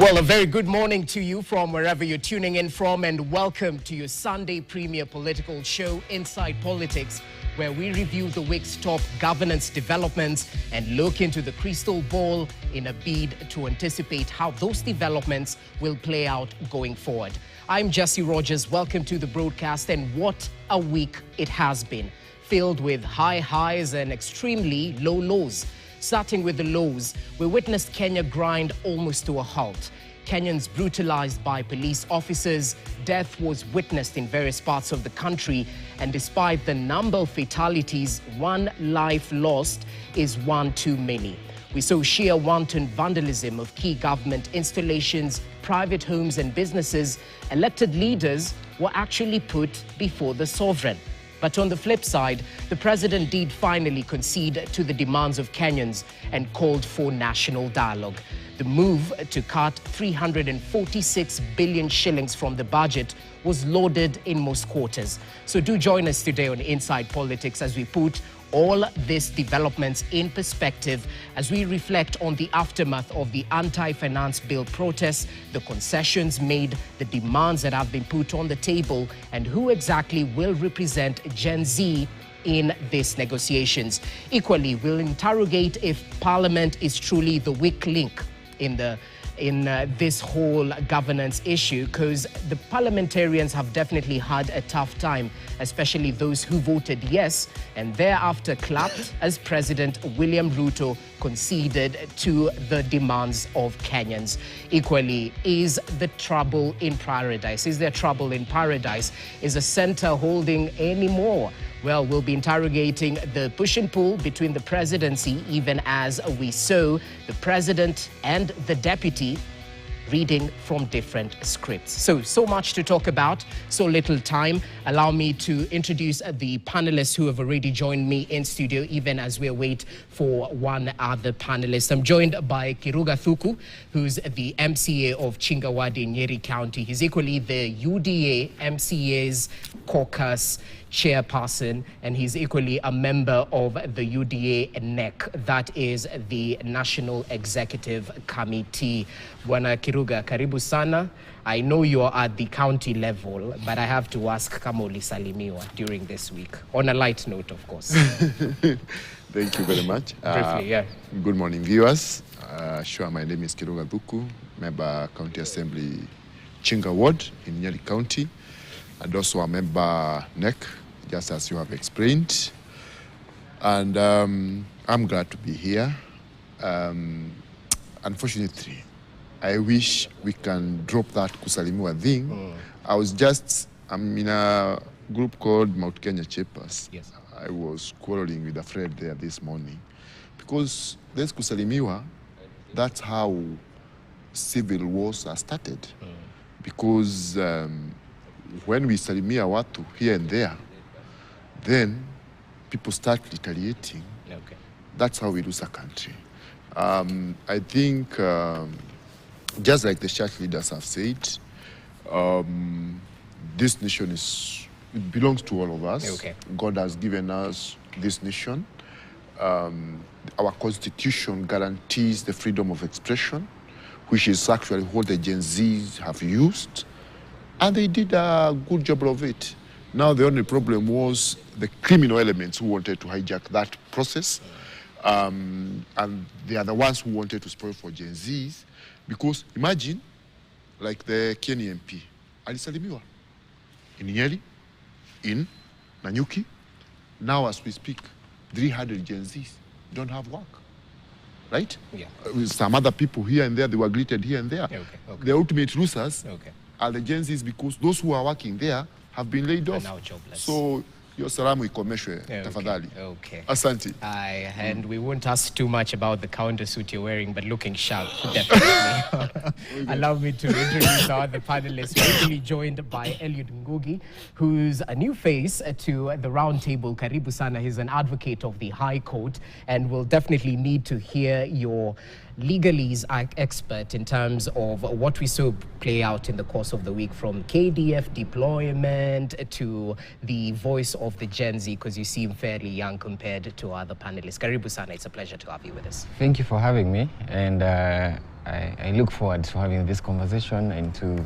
Well, a very good morning to you from wherever you're tuning in from, and welcome to your Sunday premier political show, Inside Politics, where we review the week's top governance developments and look into the crystal ball in a bid to anticipate how those developments will play out going forward. I'm Jesse Rogers. Welcome to the broadcast, and what a week it has been, filled with high highs and extremely low lows. Starting with the lows, we witnessed Kenya grind almost to a halt. Kenyans brutalized by police officers. Death was witnessed in various parts of the country, and despite the number of fatalities, one life lost is one too many. We saw sheer wanton vandalism of key government installations, private homes and businesses. Elected leaders were actually put before the sovereign. But on the flip side, the president did finally concede to the demands of Kenyans and called for national dialogue. The move to cut 346 billion shillings from the budget was lauded in most quarters. So do join us today on Inside Politics as we put all these developments in perspective, as we reflect on the aftermath of the anti-finance bill protests, the concessions made, the demands that have been put on the table, and who exactly will represent Gen Z in these negotiations. Equally, we'll interrogate if Parliament is truly the weak link in this whole governance issue, because the parliamentarians have definitely had a tough time, especially those who voted yes and thereafter clapped as President William Ruto conceded to the demands of Kenyans. Equally, is the trouble in paradise? Is there trouble in paradise? Is the center holding any more? Well, we'll be interrogating the push and pull between the presidency, even as we saw the president and the deputy reading from different scripts. So much to talk about, so little time. Allow me to introduce the panelists who have already joined me in studio, even as we wait for one other panelist. I'm joined by Kiruga Thuku, who's the MCA of Chingawadi in Nyeri County. He's equally the UDA MCA's caucus chairperson, and he's equally a member of the UDA NEC, that is the National Executive Committee. Bwana Kiruga, karibu sana. I know you're at the county level, but I have to ask kama ulisalimiwa during this week. On a light note, of course. Thank you very much. Briefly, yeah. Good morning, viewers. Sure, my name is Kiruga Thuku, member County Assembly Chinga Ward in Nyeri County, and also a member NEC, just as you have explained. And I'm glad to be here. Unfortunately, I wish we can drop that kusalimiwa thing. I'm in a group called Mount Kenya Chapers. Yes. I was quarreling with a friend there this morning because this kusalimiwa, that's how civil wars are started. Because when we salimia watu here and there, then people start retaliating. Okay. That's how we lose a country. I think, just like the church leaders have said, this nation it belongs to all of us. Okay. God has given us this nation. Our constitution guarantees the freedom of expression, which is actually what the Gen Zs have used. And they did a good job of it. Now the only problem was the criminal elements who wanted to hijack that process. And they are the ones who wanted to spoil for Gen Zs. Because imagine, like the Kenya MP, alisalimiwa in Nyeri, in Nanyuki. Now as we speak, 300 Gen Zs don't have work. Right? Yeah. With some other people here and there, they were greeted here and there. Okay. The ultimate losers are the Gen Zs, because those who are working there have been laid off. Now jobless. So your salamu ikomeshwe, tafadhali. Okay. Asante. And we won't ask too much about the counter suit you're wearing, but looking sharp, definitely. Allow me to introduce our other panelists. We're really joined by Eliud Ngugi, who's a new face to the round table. Karibu sana. He's an advocate of the High Court, and we'll definitely need to hear your legalese expert in terms of what we saw play out in the course of the week, from KDF deployment to the voice of the Gen Z, because you seem fairly young compared to other panelists. Karibu sana, it's a pleasure to have you with us. Thank you for having me, and I look forward to having this conversation and to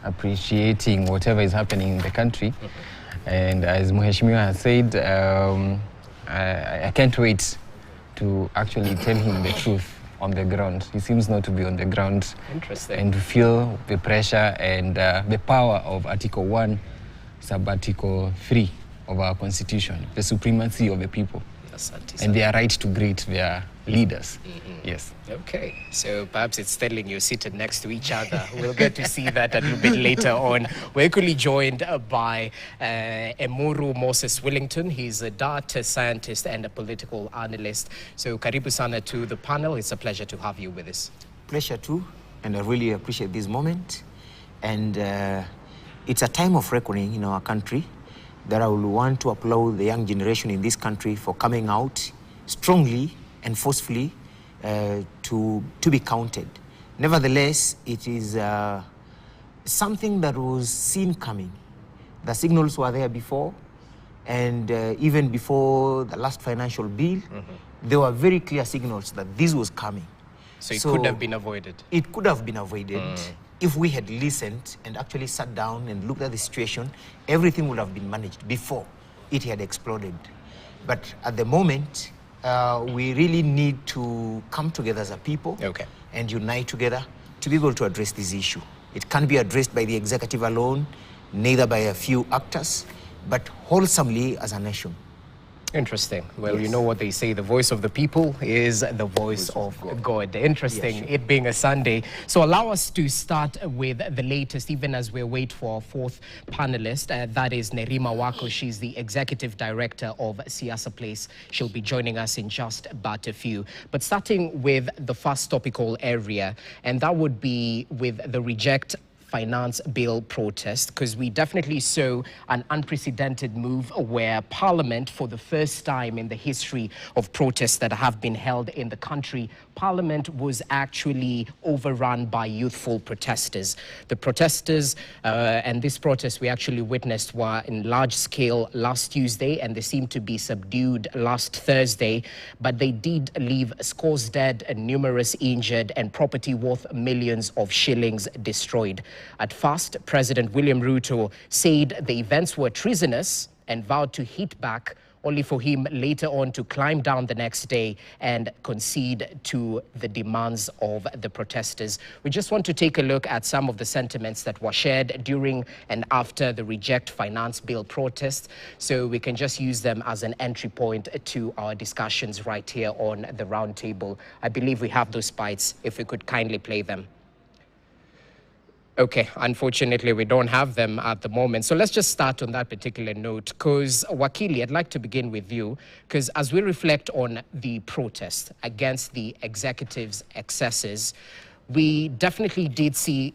appreciating whatever is happening in the country. And as Mheshimiwa has said, I can't wait to actually tell him the truth on the ground. He seems not to be on the ground. Interesting. And to feel the pressure and the power of Article 1, Sub-Article 3 of our Constitution, the supremacy of the people. And their right to greet their leaders. Yes. Okay, so perhaps it's telling you seated next to each other. We'll get to see that a little bit later on. We're equally joined by Emuru Moses Willington. He's a data scientist and a political analyst. So karibu sana to the panel. It's a pleasure to have you with us. Pleasure too, and I really appreciate this moment. And it's a time of reckoning in our country that I will want to applaud the young generation in this country for coming out strongly and forcefully to be counted. Nevertheless, it is something that was seen coming. The signals were there before, and even before the last financial bill, there were very clear signals that this was coming. So it could have been avoided? It could have been avoided. If we had listened and actually sat down and looked at the situation, everything would have been managed before it had exploded. But at the moment, we really need to come together as a people and unite together to be able to address this issue. It can't be addressed by the executive alone, neither by a few actors, but wholesomely as a nation. Interesting. Well, you know what they say, the voice of the people is the voice of God. Interesting, yes, it being a Sunday. So allow us to start with the latest, even as we wait for our fourth panelist. That is Nerima Wako. She's the executive director of Siasa Place. She'll be joining us in just but a few. But starting with the first topical area, and that would be with the Reject Finance Bill protest, because we definitely saw an unprecedented move where Parliament, for the first time in the history of protests that have been held in the country, Parliament was actually overrun by youthful protesters. The protesters and this protest we actually witnessed were in large scale last Tuesday, and they seemed to be subdued last Thursday, but they did leave scores dead and numerous injured and property worth millions of shillings destroyed. At first, President William Ruto said the events were treasonous and vowed to hit back, only for him later on to climb down the next day and concede to the demands of the protesters. We just want to take a look at some of the sentiments that were shared during and after the Reject Finance Bill protest, so we can just use them as an entry point to our discussions right here on the round table. I believe we have those bites, if we could kindly play them. Okay, unfortunately, we don't have them at the moment. So let's just start on that particular note, because Wakili, I'd like to begin with you, because as we reflect on the protest against the executive's excesses, we definitely did see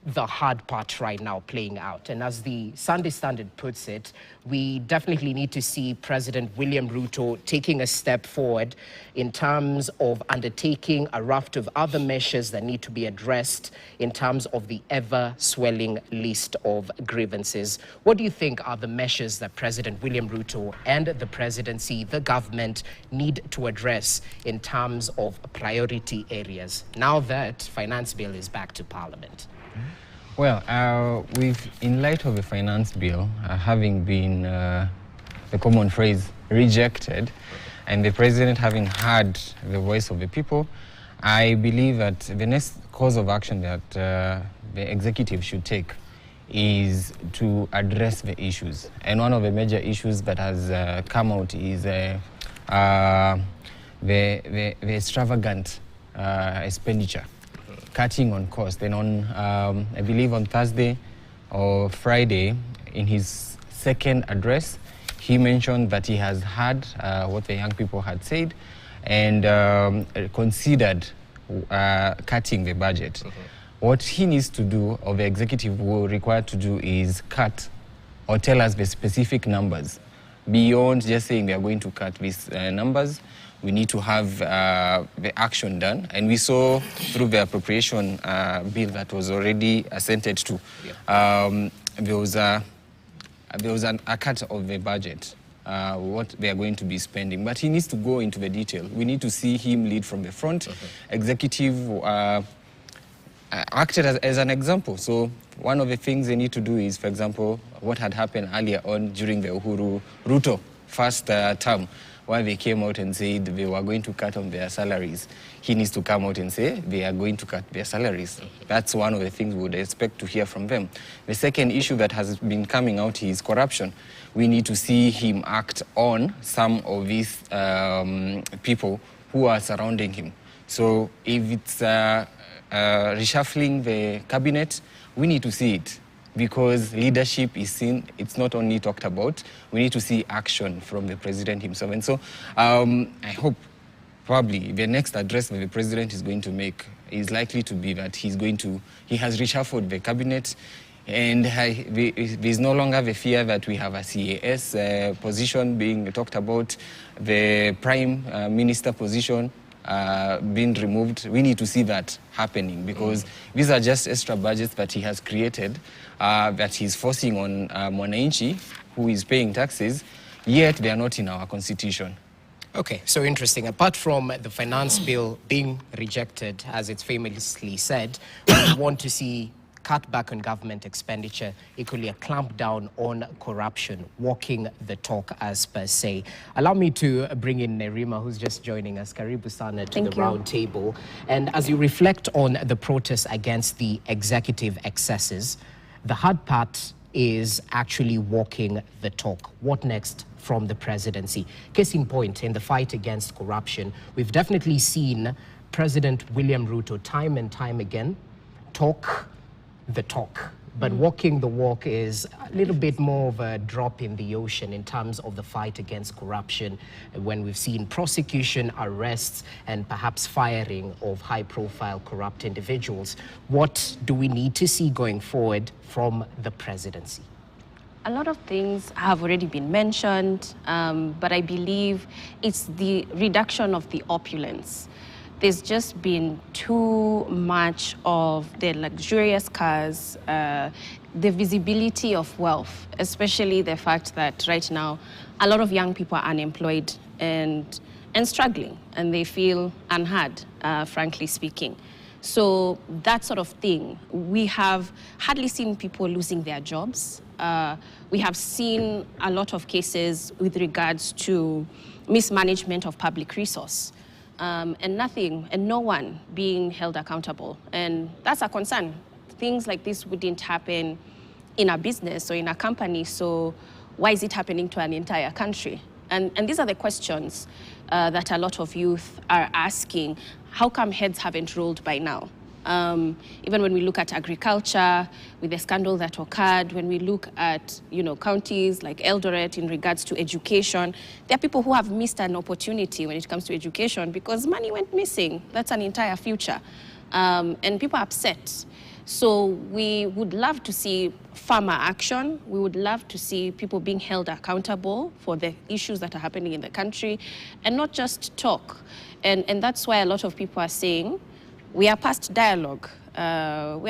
the hard part right now playing out. And as the Sunday Standard puts it, we definitely need to see President William Ruto taking a step forward in terms of undertaking a raft of other measures that need to be addressed in terms of the ever-swelling list of grievances. What do you think are the measures that President William Ruto and the presidency, the government, need to address in terms of priority areas now that Finance Bill is back to Parliament? Well, in light of the finance bill having been, the common phrase, rejected, and the president having heard the voice of the people, I believe that the next course of action that the executive should take is to address the issues. And one of the major issues that has come out is the extravagant expenditure, cutting on cost. And on, I believe on Thursday or Friday, in his second address, he mentioned that he has heard what the young people had said and considered cutting the budget. What he needs to do, or the executive will require to do, is cut or tell us the specific numbers. Beyond just saying we are going to cut these numbers, we need to have the action done. And we saw through the appropriation bill that was already assented to, there was a cut of the budget, what they are going to be spending. But he needs to go into the detail. We need to see him lead from the front. Executive acted as an example. So one of the things they need to do is, for example, what had happened earlier on during the Uhuru Ruto first term, where they came out and said they were going to cut on their salaries. He needs to come out and say they are going to cut their salaries. That's one of the things we would expect to hear from them. The second issue that has been coming out is corruption. We need to see him act on some of these people who are surrounding him. So if it's reshuffling the cabinet, we need to see it, because leadership is seen, it's not only talked about, we need to see action from the president himself. And so I hope probably the next address that the president is going to make is likely to be that he has reshuffled the cabinet, and there's no longer the fear that we have a CAS position being talked about, the prime minister position being removed. We need to see that happening, because these are just extra budgets that he has created, that he's forcing on Mwananchi, who is paying taxes, yet they are not in our constitution. Okay, so interesting. Apart from the finance bill being rejected, as it's famously said, we want to see cut back on government expenditure, equally a clamp down on corruption, walking the talk as per se. Allow me to bring in Nerima, who's just joining us. Karibu sana to the round table. And as you reflect on the protests against the executive excesses, the hard part is actually walking the talk. What next from the presidency? Case in point, in the fight against corruption, we've definitely seen President William Ruto time and time again talk the talk, but walking the walk is a little bit more of a drop in the ocean in terms of the fight against corruption, when we've seen prosecution, arrests, and perhaps firing of high-profile corrupt individuals. What do we need to see going forward from the presidency? A lot of things have already been mentioned, but I believe it's the reduction of the opulence. There's just been too much of the luxurious cars, the visibility of wealth, especially the fact that right now a lot of young people are unemployed and struggling, and they feel unheard, frankly speaking. So that sort of thing, we have hardly seen people losing their jobs. We have seen a lot of cases with regards to mismanagement of public resource. And no one being held accountable. And that's a concern. Things like this wouldn't happen in a business or in a company, so why is it happening to an entire country? And these are the questions that a lot of youth are asking. How come heads haven't rolled by now? Even when we look at agriculture, with the scandal that occurred, when we look at counties like Eldoret in regards to education, there are people who have missed an opportunity when it comes to education because money went missing. That's an entire future. And people are upset. So we would love to see firmer action. We would love to see people being held accountable for the issues that are happening in the country, and not just talk. And that's why a lot of people are saying, we are past dialogue. We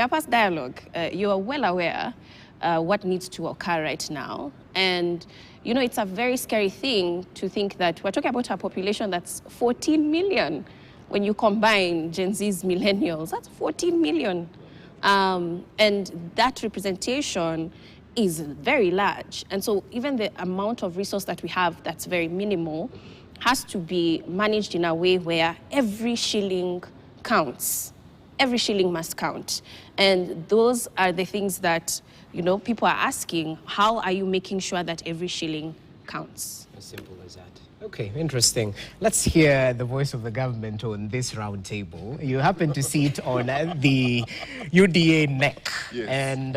are past dialogue. You are well aware what needs to occur right now. And, it's a very scary thing to think that we're talking about a population that's 14 million. When you combine Gen Z's, millennials, that's 14 million. And that representation is very large. And so even the amount of resource that we have that's very minimal has to be managed in a way where every shilling counts. Every shilling must count. And those are the things that, people are asking, how are you making sure that every shilling counts? As simple as that. Okay, interesting. Let's hear the voice of the government on this round table. You happen to sit on the UDA neck. Yes. And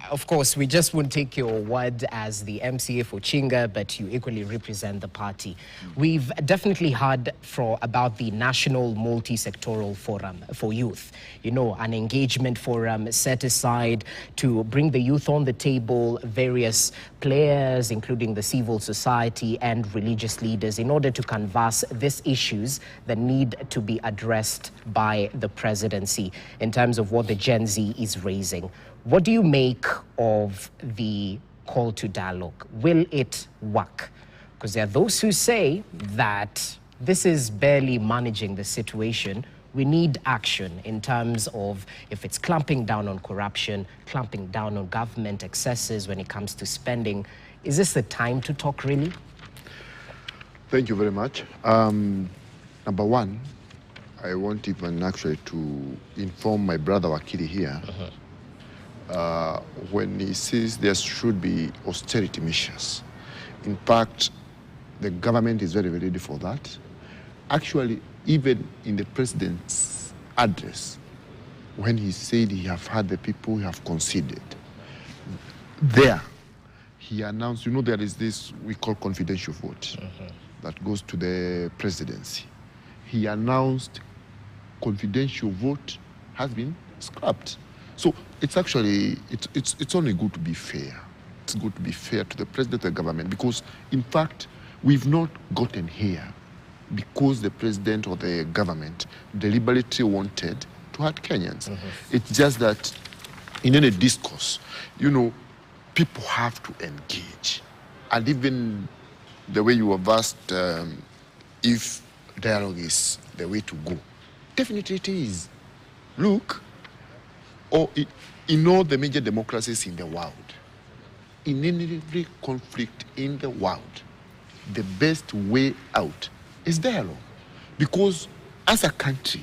of course, we just won't take your word as the MCA for Chinga, but you equally represent the party. We've definitely heard about the National Multi-Sectoral Forum for Youth. An engagement forum set aside to bring the youth on the table, various players, including the civil society and religious leaders, in order to canvass these issues that need to be addressed by the presidency in terms of what the Gen Z is raising. What do you make of the call to dialogue? Will it work? Because there are those who say that this is barely managing the situation we need action in terms of if it's clamping down on corruption, clamping down on government excesses when it comes to spending. Is this the time to talk, really? Thank you very much. Number one, I want even actually to inform my brother Wakili here when he says there should be austerity measures. In fact, the government is very, very ready for that. Actually, even in the president's address, when he said he have had the people who have conceded, there he announced, you know, there is this we call confidential vote that goes to the presidency. He announced confidential vote has been scrapped. So it's actually, it's only good to be fair. It's good to be fair to the president of the government because, in fact, we've not gotten here because the president or the government deliberately wanted to hurt Kenyans. It's just that in any discourse, you know, people have to engage. And even the way you have asked if dialogue is the way to go, definitely it is. Look, in all the major democracies in the world, in every conflict in the world, the best way out is dialogue. Because as a country,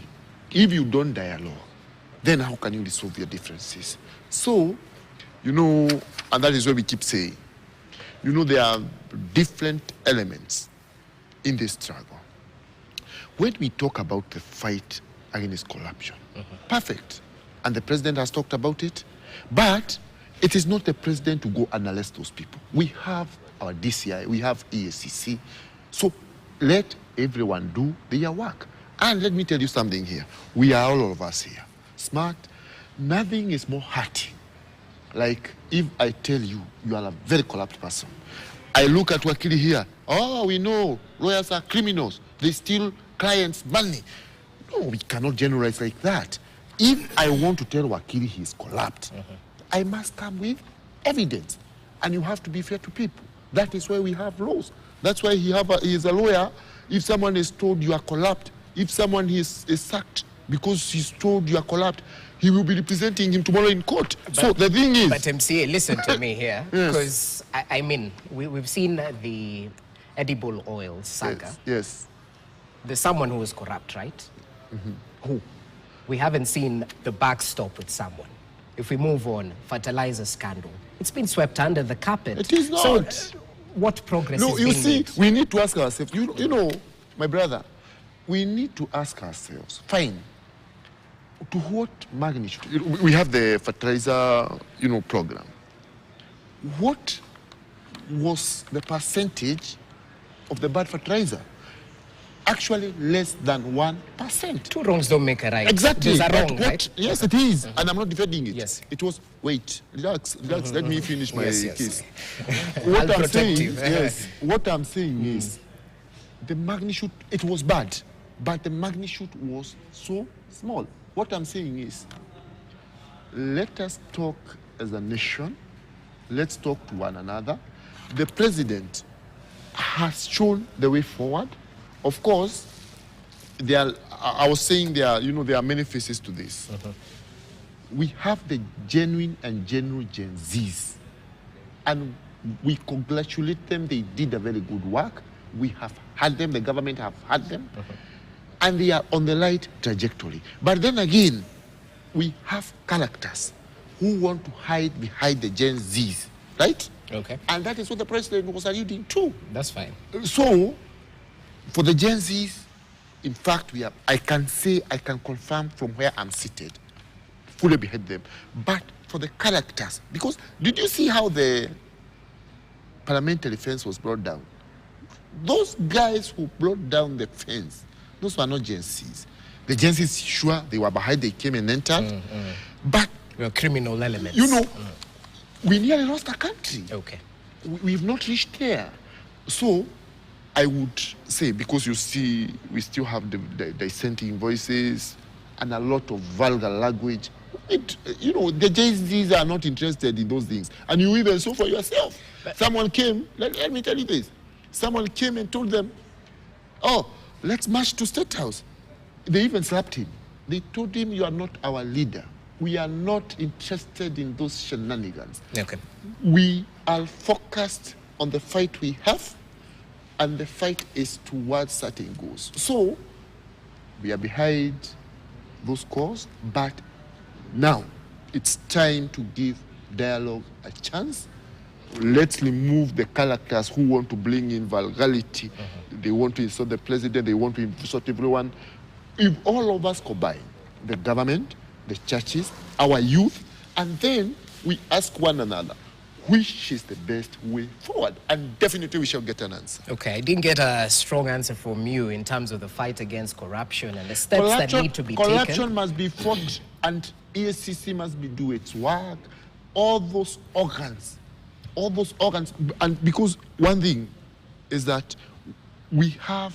if you don't dialogue, then how can you resolve your differences? So, you know, and that is what we keep saying, you know, there are different elements in this struggle. When we talk about the fight against corruption, perfect. And the president has talked about it, but it is not the president to go and arrest those people. We have our DCI, we have EACC. So let everyone do their work. And let me tell you something here. We are all of us here smart. Nothing is more hurting. Like if I tell you, you are a very corrupt person. I look at Wakili here. Oh, we know lawyers are criminals. They steal clients' money. No, we cannot generalize like that. If I want to tell Wakili he is corrupt, I must come with evidence. And you have to be fair to people. That is why we have laws. That's why he is a lawyer. If someone is told you are corrupt, if someone is sacked because he's told you are corrupt, he will be representing him tomorrow in court. So the thing is... But MCA, listen to me here. Because, I mean, we've seen the edible oil saga. Yes. There's someone who is corrupt, right? Who? We haven't seen the backstop with someone. If we move on, fertilizer scandal. It's been swept under the carpet. It is not. So, what progress No, is you being see, made? we need to ask ourselves, you know, my brother, we need to ask ourselves, fine, to what magnitude? We have the fertilizer, you know, program. What was the percentage of the bad fertilizer? Actually, less than 1%. Two wrongs don't make a right. Exactly. There's a wrong, right? Yes, it is. And I'm not defending it. Yes. It was, wait, relax, let me finish my case. What I'm saying is, the magnitude, it was bad, but the magnitude was so small. What I'm saying is, let us talk as a nation, let's talk to one another. The president has shown the way forward. Of course, I was saying there are many faces to this. We have the genuine and genuine Gen Zs, and we congratulate them. They did a very good work. We have had them, the government have had them, and they are on the right trajectory. But then again, we have characters who want to hide behind the Gen Zs, right? Okay. And that is what the president was alluding to. That's fine. So, for the Gen Zs, in fact, I can confirm from where I'm seated, fully behind them. But for the characters, because did you see how the parliamentary fence was brought down? Those guys who brought down the fence, those were not Gen Zs. The Gen Zs, sure, they were behind, they came and entered. But we're criminal elements. You know, we nearly lost our country. Okay. We've not reached there. So, I would say, because you see, we still have the dissenting voices and a lot of vulgar language. The Jay-Zs are not interested in those things. And you even saw for yourself. Someone came, let me tell you this. Someone came and told them, oh, let's march to State House. They even slapped him. They told him, you are not our leader. We are not interested in those shenanigans. Okay. We are focused on the fight we have, and the fight is towards certain goals. So we are behind those calls, but now it's time to give dialogue a chance. Let's remove the characters who want to bring in vulgarity. They want to insult the president, they want to insult everyone. If all of us combine, the government, the churches, our youth, and then we ask one another, which is the best way forward? And definitely we shall get an answer. Okay, I didn't get a strong answer from you in terms of the fight against corruption and the steps that need to be corruption taken. Must be fought, and EACC must do its work. All those organs, and because one thing is that we have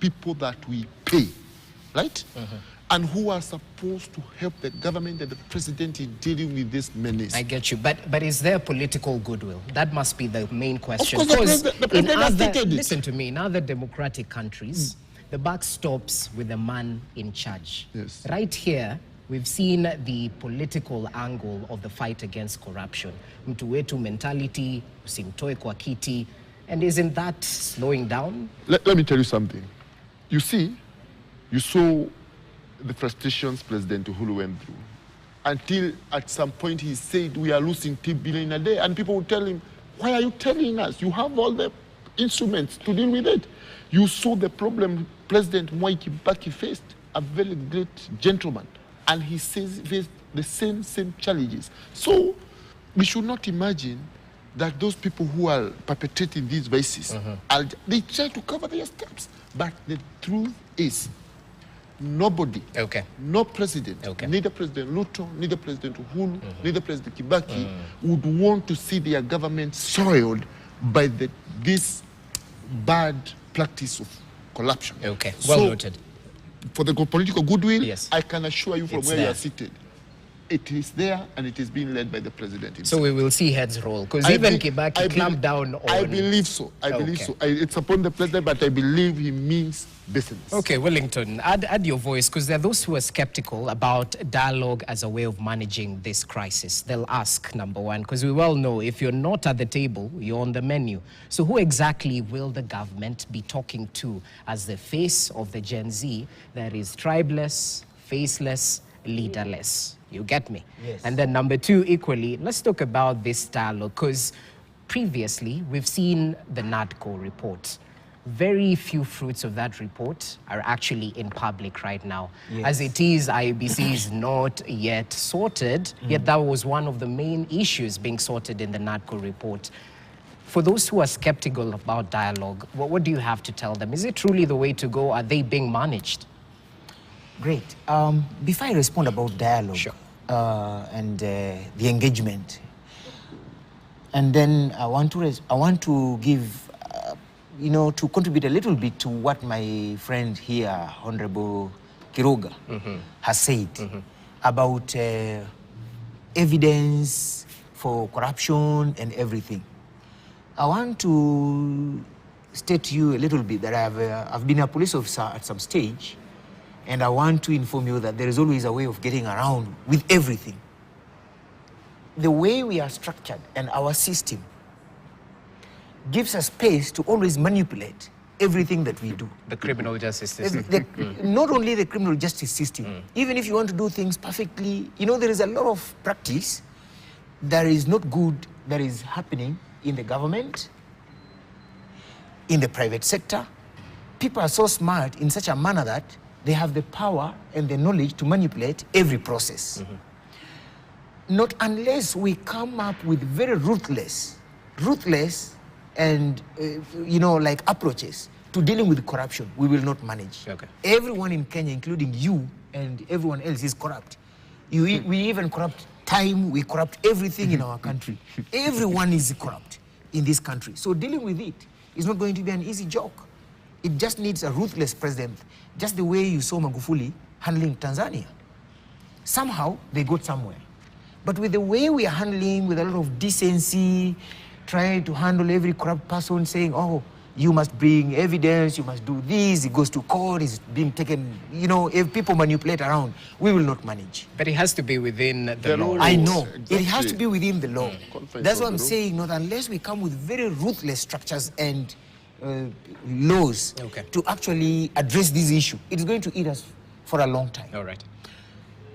people that we pay, right? And who are supposed to help the government and the president in dealing with this menace. I get you, but is there political goodwill? That must be the main question. Of course, the president has stated it. Listen to me, in other democratic countries, the buck stops with the man in charge. Yes. Right here, we've seen the political angle of the fight against corruption. Mtu wetu mentality, usimtoe kwa kiti, and isn't that slowing down? Let me tell you something. You see, you saw the frustrations President Uhuru went through, until at some point he said, we are losing 10 billion a day, and people would tell him, why are you telling us? You have all the instruments to deal with it. You saw the problem President Mwai Kibaki faced, a very great gentleman, and he says faced the same challenges. So we should not imagine that those people who are perpetrating these vices, they try to cover their steps. But the truth is, nobody, no president, neither President Ruto, neither President Uhuru, neither President Kibaki would want to see their government soiled by this bad practice of corruption. Okay, well noted. For the political goodwill, yes, I can assure you from it's where there. you are seated, it is there, and it is being led by the president himself. So we will see heads roll, because even Kibaki clamped down on... I believe so. I believe so. It's upon the president, but I believe he means business. Okay, Wellington, add your voice, because there are those who are skeptical about dialogue as a way of managing this crisis. They'll ask, number one, because we well know if you're not at the table, you're on the menu. So who exactly will the government be talking to as the face of the Gen Z that is tribeless, faceless, leaderless? You get me? Yes. And then number two, equally, let's talk about this dialogue, because previously we've seen the NADCO report. Very few fruits of that report are actually in public right now. Yes. As it is, IEBC is not yet sorted, yet that was one of the main issues being sorted in the NADCO report. For those who are skeptical about dialogue, what do you have to tell them? Is it truly the way to go? Are they being managed? Great. Before I respond about dialogue, sure, and the engagement, and then I want to give, to contribute a little bit to what my friend here, Honorable Kiruga, has said about evidence for corruption and everything. I want to state to you a little bit that I've been a police officer at some stage, and I want to inform you that there is always a way of getting around with everything. The way we are structured and our system gives us space to always manipulate everything that we do. The criminal justice system. Not only the criminal justice system, even if you want to do things perfectly, there is a lot of practice that is not good that is happening in the government, in the private sector. People are so smart in such a manner that they have the power and the knowledge to manipulate every process. Not unless we come up with very ruthless and, approaches to dealing with corruption, we will not manage. Okay. Everyone in Kenya, including you and everyone else, is corrupt. We even corrupt time, we corrupt everything in our country. Everyone is corrupt in this country. So dealing with it is not going to be an easy joke. It just needs a ruthless president, just the way you saw Magufuli handling Tanzania. Somehow, they got somewhere. But with the way we are handling, with a lot of decency, trying to handle every corrupt person, saying, oh, you must bring evidence, you must do this, it goes to court, it's being taken, you know, if people manipulate around, we will not manage. But it has to be within the law. I know. Exactly. It has to be within the law. That's what I'm law. saying, not unless we come with very ruthless structures and laws to actually address this issue, it's going to eat us for a long time. All right.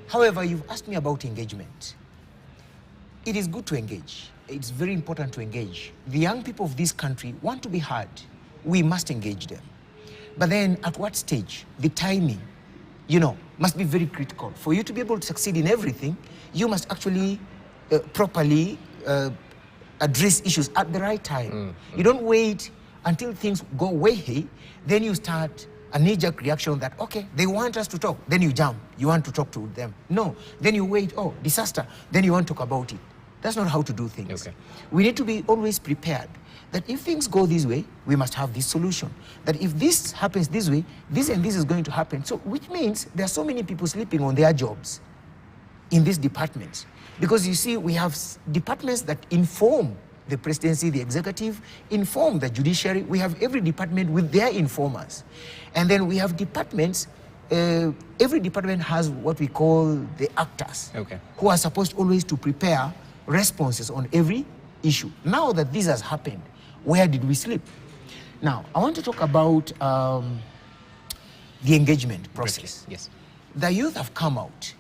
However, you've asked me about engagement. It is good to engage. It's very important to engage. The young people of this country want to be heard. We must engage them. But then at what stage? The timing, you know, must be very critical. For you to be able to succeed in everything, you must actually properly address issues at the right time. You don't wait until things go way, then you start a knee-jerk reaction that, okay, they want us to talk, then you jump, you want to talk to them. No, then you wait, oh, disaster, then you want to talk about it. That's not how to do things. Okay. We need to be always prepared that if things go this way, we must have this solution. That if this happens this way, this and this is going to happen. So, which means there are so many people sleeping on their jobs in these departments. Because you see, we have departments that inform the presidency, the executive, inform the judiciary. We have every department with their informers. And then we have departments, every department has what we call the actors, who are supposed always to prepare responses on every issue. Now that this has happened, where did we sleep? Now, I want to talk about the engagement process. Yes. The youth have come out,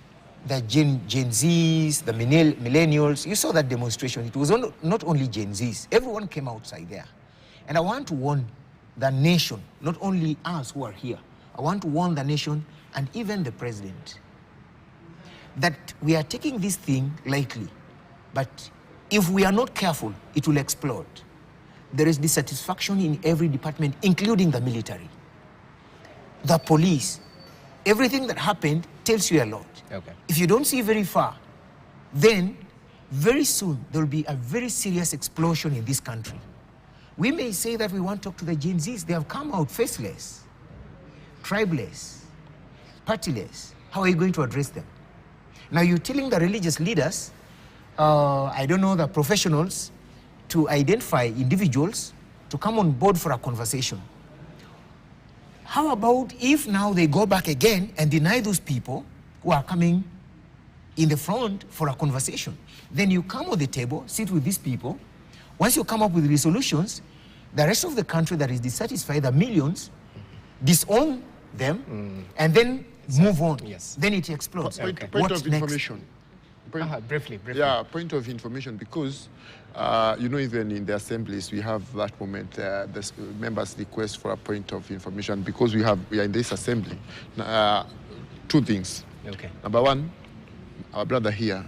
the Gen Zs, the millennials. You saw that demonstration. It was not only Gen Zs. Everyone came outside there. And I want to warn the nation, not only us who are here, I want to warn the nation and even the president that we are taking this thing lightly. But if we are not careful, it will explode. There is dissatisfaction in every department, including the military, the police. Everything that happened tells you a lot. If you don't see very far, then very soon there will be a very serious explosion in this country. We may say that we want to talk to the Gen Zs. They have come out faceless, tribeless, partyless. How are you going to address them? Now you're telling the religious leaders, I don't know, the professionals, to identify individuals to come on board for a conversation. How about if now they go back again and deny those people who are coming in the front for a conversation? Then you come on the table, sit with these people. Once you come up with resolutions, the rest of the country that is dissatisfied, the millions, disown them and then move on. Then it explodes. Point of information. Briefly. Yeah, point of information, because you know, even in the assemblies we have that moment, the members request for a point of information, because we are in this assembly. Two things. Number one, our brother here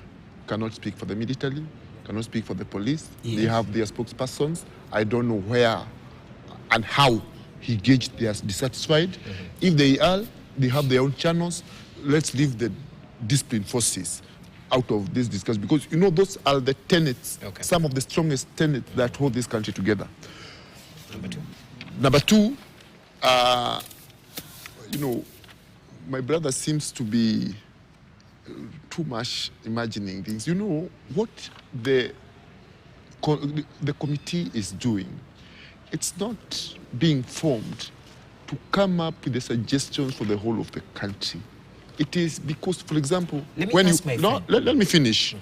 cannot speak for the military, cannot speak for the police. They have their spokespersons. I don't know where and how he gauged they are dissatisfied. If they have their own channels. Let's leave the discipline forces out of this discussion, because you know those are the tenets, some of the strongest tenets that hold this country together. Number two, you know, my brother seems to be too much imagining things. You know what the committee is doing? It's not being formed to come up with the suggestions for the whole of the country. It is because, for example, let me finish.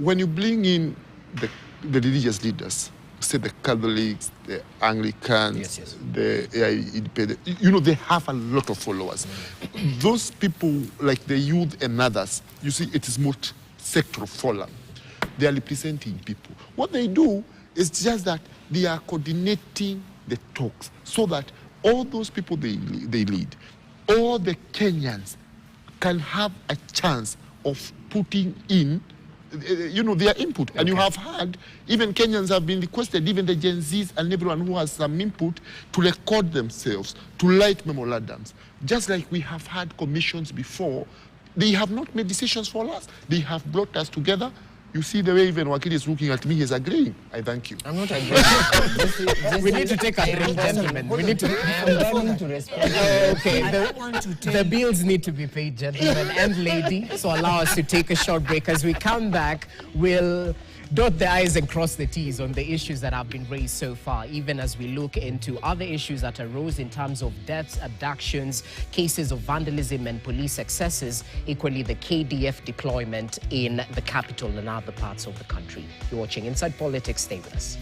When you bring in the religious leaders, say the Catholics, the Anglicans, the independent, you know, they have a lot of followers. Those people, like the youth and others, you see, it is more sectoral forum. They are representing people. What they do is just that they are coordinating the talks so that all those people they lead, all the Kenyans can have a chance of putting in, you know, their input. And you have had, even Kenyans have been requested, even the Gen Zs and everyone who has some input, to record themselves, to write memorandums. Just like we have had commissions before, they have not made decisions for us. They have brought us together. You see the way even Wakili is looking at me, he's agreeing. I thank you. I'm not agreeing. We need to take a break, gentlemen. We need to... I'm learning to respect. Okay, the bills need to be paid, gentlemen and lady. So allow us to take a short break. As we come back, we'll dot the I's and cross the T's on the issues that have been raised so far, even as we look into other issues that arose in terms of deaths, abductions, cases of vandalism and police excesses, equally the KDF deployment in the capital and other parts of the country. You're watching Inside Politics. Stay with us.